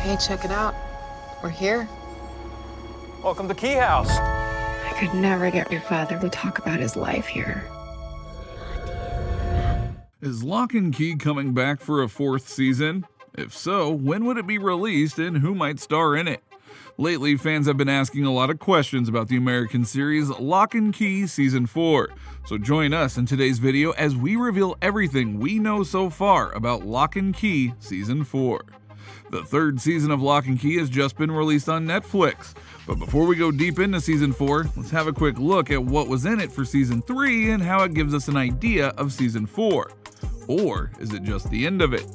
Hey, check it out. We're here. Welcome to Key House. I could never get your father to talk about his life here. Is Lock and Key coming back for a fourth season? If so, when would it be released and who might star in it? Lately, fans have been asking a lot of questions about the American series Lock and Key Season 4. So join us in today's video as we reveal everything we know so far about Lock and Key Season 4. The third season of Lock and Key has just been released on Netflix. But before we go deep into Season 4, let's have a quick look at what was in it for Season 3 and how it gives us an idea of Season 4. Or is it just the end of it?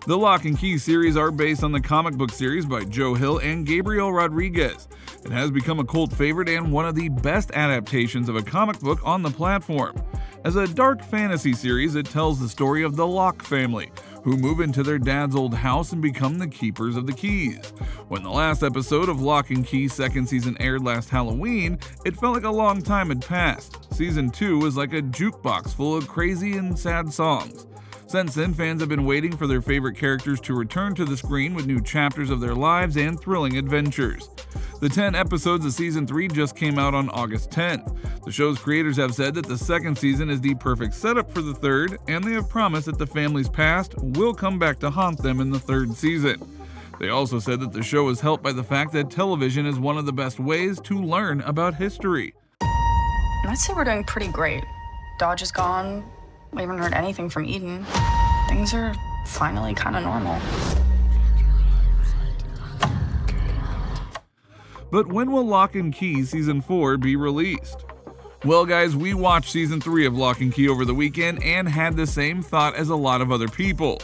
The Lock and Key series are based on the comic book series by Joe Hill and Gabriel Rodriguez. It has become a cult favorite and one of the best adaptations of a comic book on the platform. As a dark fantasy series, it tells the story of the Locke family, who move into their dad's old house and become the keepers of the keys. When the last episode of Lock and Key second season aired last Halloween, it felt like a long time had passed. Season 2 was like a jukebox full of crazy and sad songs. Since then, fans have been waiting for their favorite characters to return to the screen with new chapters of their lives and thrilling adventures. The 10 episodes of Season 3 just came out on August 10th. The show's creators have said that the second season is the perfect setup for the third, and they have promised that the family's past will come back to haunt them in the third season. They also said that the show is helped by the fact that television is one of the best ways to learn about history. I'd say we're doing pretty great. Dodge is gone. We haven't heard anything from Eden. Things are finally kind of normal. But when will Lock and Key Season 4 be released? Well guys, we watched Season 3 of Lock and Key over the weekend and had the same thought as a lot of other people.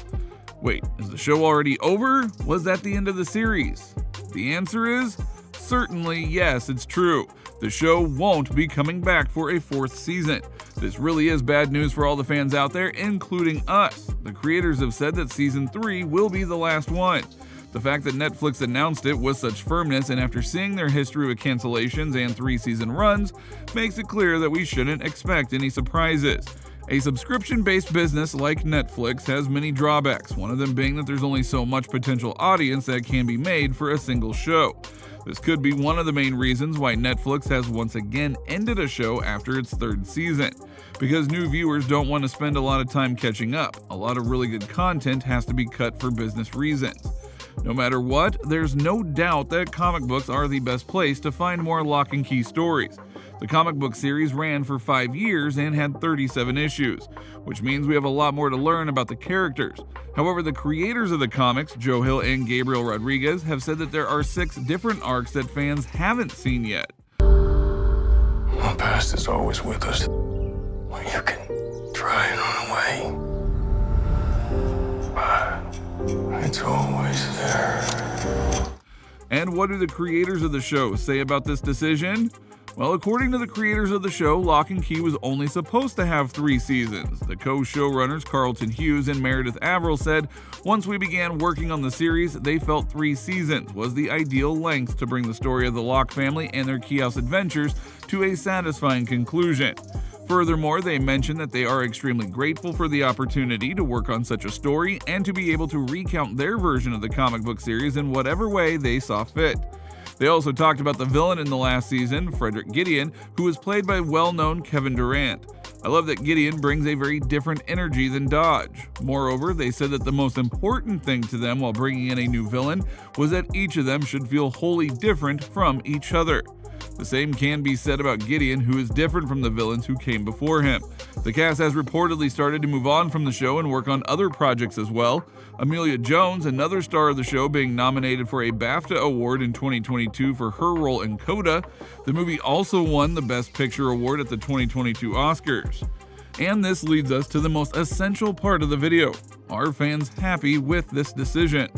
Wait, is the show already over? Was that the end of the series? The answer is, certainly yes, it's true. The show won't be coming back for a fourth season. This really is bad news for all the fans out there, including us. The creators have said that Season 3 will be the last one. The fact that Netflix announced it with such firmness, and after seeing their history with cancellations and 3-season runs, makes it clear that we shouldn't expect any surprises. A subscription-based business like Netflix has many drawbacks, one of them being that there's only so much potential audience that can be made for a single show. This could be one of the main reasons why Netflix has once again ended a show after its third season, because new viewers don't want to spend a lot of time catching up. A lot of really good content has to be cut for business reasons. No matter what, there's no doubt that comic books are the best place to find more Lock and Key stories. The comic book series ran for 5 years and had 37 issues, which means we have a lot more to learn about the characters. However, the creators of the comics, Joe Hill and Gabriel Rodriguez, have said that there are 6 different arcs that fans haven't seen yet. My past is always with us. Well, you can try and run away, but it's always there. And what do the creators of the show say about this decision? Well, according to the creators of the show, Lock and Key was only supposed to have 3 seasons. The co-showrunners Carlton Hughes and Meredith Averill said, once we began working on the series, they felt 3 seasons was the ideal length to bring the story of the Locke family and their Key House adventures to a satisfying conclusion. Furthermore, they mentioned that they are extremely grateful for the opportunity to work on such a story and to be able to recount their version of the comic book series in whatever way they saw fit. They also talked about the villain in the last season, Frederick Gideon, who was played by well-known Kevin Durant. I love that Gideon brings a very different energy than Dodge. Moreover, they said that the most important thing to them while bringing in a new villain was that each of them should feel wholly different from each other. The same can be said about Gideon, who is different from the villains who came before him. The cast has reportedly started to move on from the show and work on other projects as well. Amelia Jones, another star of the show, being nominated for a BAFTA award in 2022 for her role in Coda. The movie also won the Best Picture award at the 2022 Oscars. And this leads us to the most essential part of the video. Are fans happy with this decision?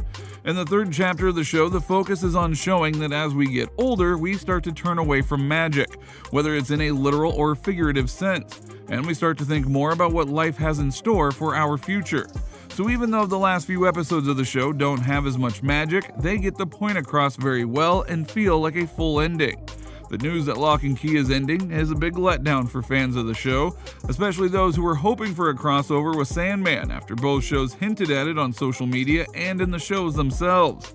In the third chapter of the show, the focus is on showing that as we get older, we start to turn away from magic, whether it's in a literal or figurative sense, and we start to think more about what life has in store for our future. So even though the last few episodes of the show don't have as much magic, they get the point across very well and feel like a full ending. The news that Lock and Key is ending is a big letdown for fans of the show, especially those who were hoping for a crossover with Sandman after both shows hinted at it on social media and in the shows themselves.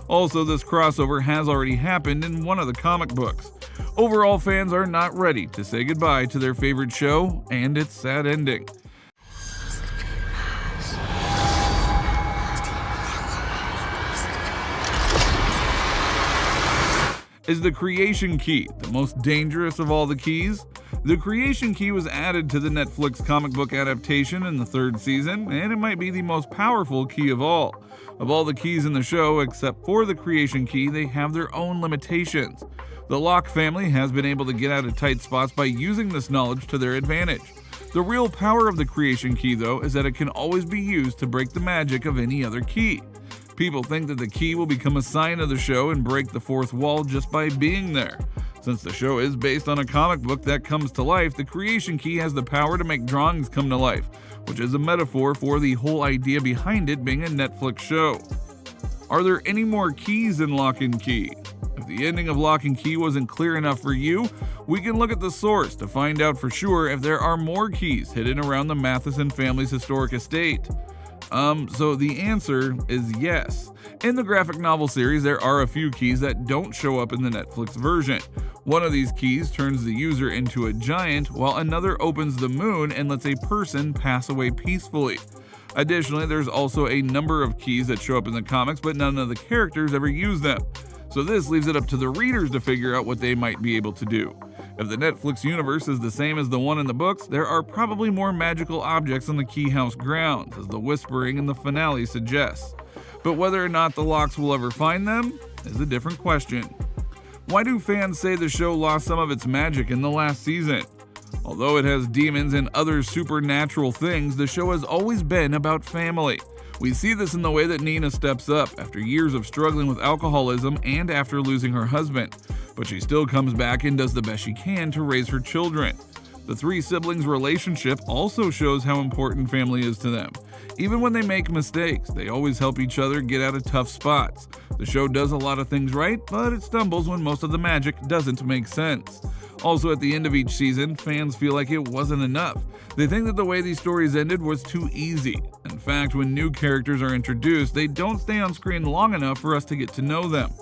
Also, this crossover has already happened in one of the comic books. Overall, fans are not ready to say goodbye to their favorite show and its sad ending. Is the Creation Key the most dangerous of all the keys? The Creation Key was added to the Netflix comic book adaptation in the 3rd season, and it might be the most powerful key of all. Of all the keys in the show, except for the Creation Key, they have their own limitations. The Locke family has been able to get out of tight spots by using this knowledge to their advantage. The real power of the Creation Key, though, is that it can always be used to break the magic of any other key. People think that the key will become a sign of the show and break the 4th wall just by being there. Since the show is based on a comic book that comes to life, the Creation Key has the power to make drawings come to life, which is a metaphor for the whole idea behind it being a Netflix show. Are there any more keys in Lock and Key? If the ending of Lock and Key wasn't clear enough for you, we can look at the source to find out for sure if there are more keys hidden around the Matheson family's historic estate. So the answer is yes. In the graphic novel series, there are a few keys that don't show up in the Netflix version. One of these keys turns the user into a giant, while another opens the moon and lets a person pass away peacefully. Additionally, there's also a number of keys that show up in the comics, but none of the characters ever use them. So this leaves it up to the readers to figure out what they might be able to do. If the Netflix universe is the same as the one in the books, there are probably more magical objects on the Key House grounds, as the whispering in the finale suggests. But whether or not the Locks will ever find them is a different question. Why do fans say the show lost some of its magic in the last season? Although it has demons and other supernatural things, the show has always been about family. We see this in the way that Nina steps up after years of struggling with alcoholism and after losing her husband, but she still comes back and does the best she can to raise her children. The 3 siblings' relationship also shows how important family is to them. Even when they make mistakes, they always help each other get out of tough spots. The show does a lot of things right, but it stumbles when most of the magic doesn't make sense. Also, at the end of each season, fans feel like it wasn't enough. They think that the way these stories ended was too easy. In fact, when new characters are introduced, they don't stay on screen long enough for us to get to know them.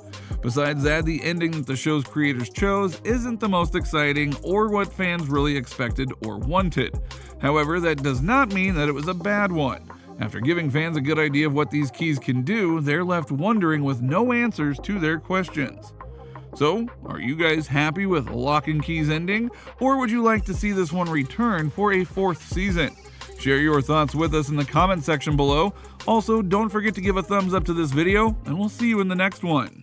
Besides that, the ending that the show's creators chose isn't the most exciting or what fans really expected or wanted. However, that does not mean that it was a bad one. After giving fans a good idea of what these keys can do, they're left wondering with no answers to their questions. So, are you guys happy with Lock and Key's ending, or would you like to see this one return for a 4th season? Share your thoughts with us in the comment section below. Also, don't forget to give a thumbs up to this video, and we'll see you in the next one.